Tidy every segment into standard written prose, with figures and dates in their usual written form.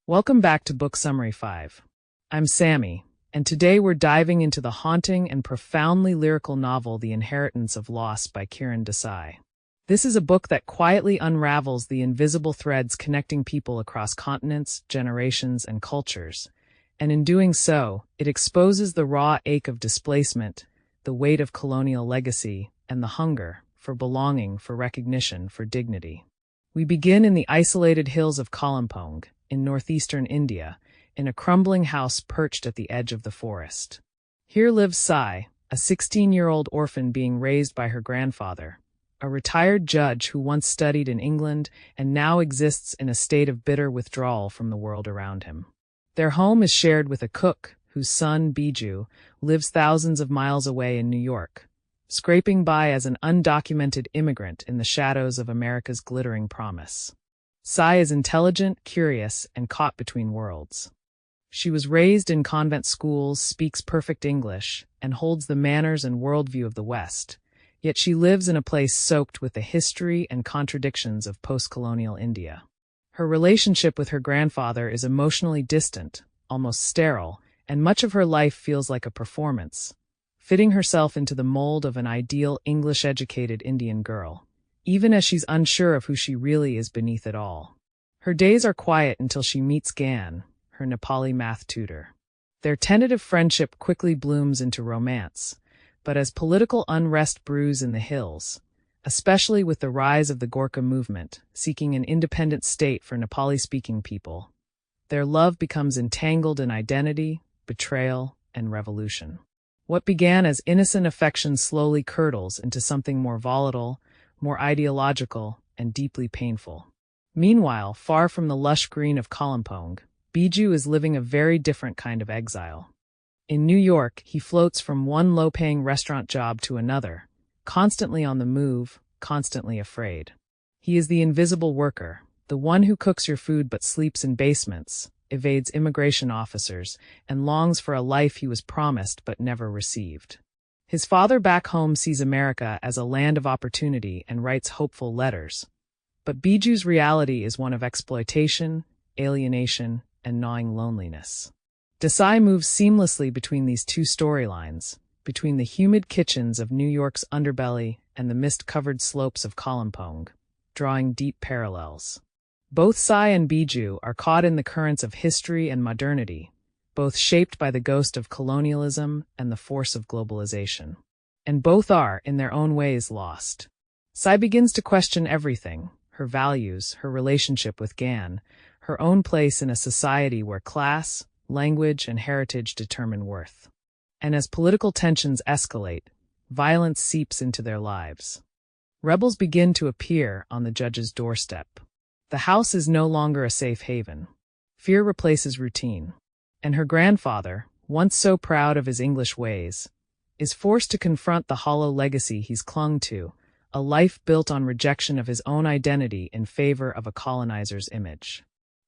Welcome back to Book Summary 5. I'm Sammy, and today we're diving into the haunting and profoundly lyrical novel The Inheritance of Loss by Kiran Desai. This is a book that quietly unravels the invisible threads connecting people across continents, generations, and cultures, and in doing so, it exposes the raw ache of displacement, the weight of colonial legacy, and the hunger for belonging, for recognition, for dignity. We begin in the isolated hills of Kalimpong, in northeastern India, in a crumbling house perched at the edge of the forest. Here lives Sai, a 16-year-old orphan being raised by her grandfather, a retired judge who once studied in England and now exists in a state of bitter withdrawal from the world around him. Their home is shared with a cook whose son, Biju, lives thousands of miles away in New York, scraping by as an undocumented immigrant in the shadows of America's glittering promise. Sai is intelligent, curious, and caught between worlds. She was raised in convent schools, speaks perfect English, and holds the manners and worldview of the West, yet she lives in a place soaked with the history and contradictions of post-colonial India. Her relationship with her grandfather is emotionally distant, almost sterile, and much of her life feels like a performance, fitting herself into the mold of an ideal English-educated Indian girl, even as she's unsure of who she really is beneath it all. Her days are quiet until she meets Gan, her Nepali math tutor. Their tentative friendship quickly blooms into romance, but as political unrest brews in the hills, especially with the rise of the Gorkha movement, seeking an independent state for Nepali-speaking people, their love becomes entangled in identity, betrayal, and revolution. What began as innocent affection slowly curdles into something more volatile, more ideological, and deeply painful. Meanwhile, far from the lush green of Kalimpong, Biju is living a very different kind of exile. In New York, he floats from one low-paying restaurant job to another, constantly on the move, constantly afraid. He is the invisible worker, the one who cooks your food but sleeps in basements, evades immigration officers, and longs for a life he was promised but never received. His father back home sees America as a land of opportunity and writes hopeful letters. But Biju's reality is one of exploitation, alienation, and gnawing loneliness. Desai moves seamlessly between these two storylines, between the humid kitchens of New York's underbelly and the mist-covered slopes of Kalimpong, drawing deep parallels. Both Sai and Biju are caught in the currents of history and modernity, both shaped by the ghost of colonialism and the force of globalization. And both are, in their own ways, lost. Sai begins to question everything, her values, her relationship with Gan, her own place in a society where class, language, and heritage determine worth. And as political tensions escalate, violence seeps into their lives. Rebels begin to appear on the judge's doorstep. The house is no longer a safe haven. Fear replaces routine. And her grandfather, once so proud of his English ways, is forced to confront the hollow legacy he's clung to, a life built on rejection of his own identity in favor of a colonizer's image.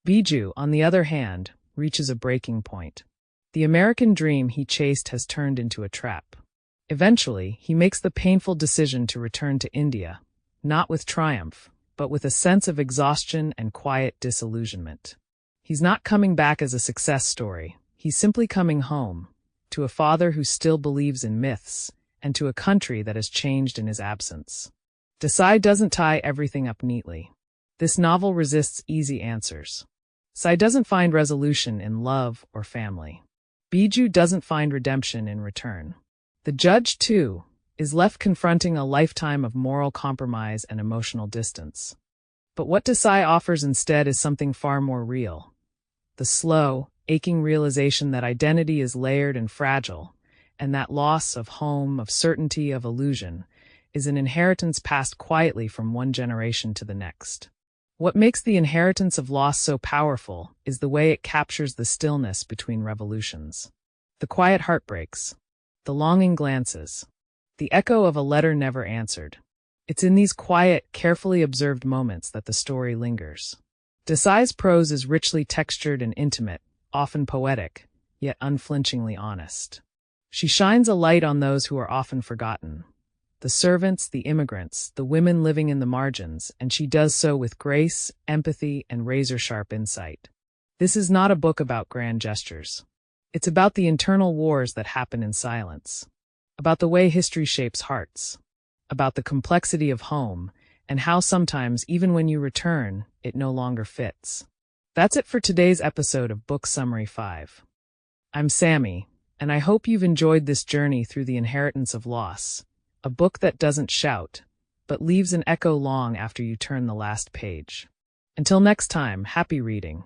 Biju, on the other hand, reaches a breaking point. The American dream he chased has turned into a trap. Eventually, he makes the painful decision to return to India, not with triumph, but with a sense of exhaustion and quiet disillusionment. He's not coming back as a success story. He's simply coming home, to a father who still believes in myths, and to a country that has changed in his absence. Desai doesn't tie everything up neatly. This novel resists easy answers. Sai doesn't find resolution in love or family. Biju doesn't find redemption in return. The judge, too, is left confronting a lifetime of moral compromise and emotional distance. But what Desai offers instead is something far more real. The slow, aching realization that identity is layered and fragile, and that loss of home, of certainty, of illusion, is an inheritance passed quietly from one generation to the next. What makes the inheritance of loss so powerful is the way it captures the stillness between revolutions. The quiet heartbreaks, the longing glances, the echo of a letter never answered. It's in these quiet, carefully observed moments that the story lingers. Desai's prose is richly textured and intimate, often poetic, yet unflinchingly honest. She shines a light on those who are often forgotten. The servants, the immigrants, the women living in the margins, and she does so with grace, empathy, and razor-sharp insight. This is not a book about grand gestures. It's about the internal wars that happen in silence, about the way history shapes hearts, about the complexity of home, and how sometimes, even when you return, it no longer fits. That's it for today's episode of Book Summary 5. I'm Sammy, and I hope you've enjoyed this journey through the inheritance of loss, a book that doesn't shout, but leaves an echo long after you turn the last page. Until next time, happy reading.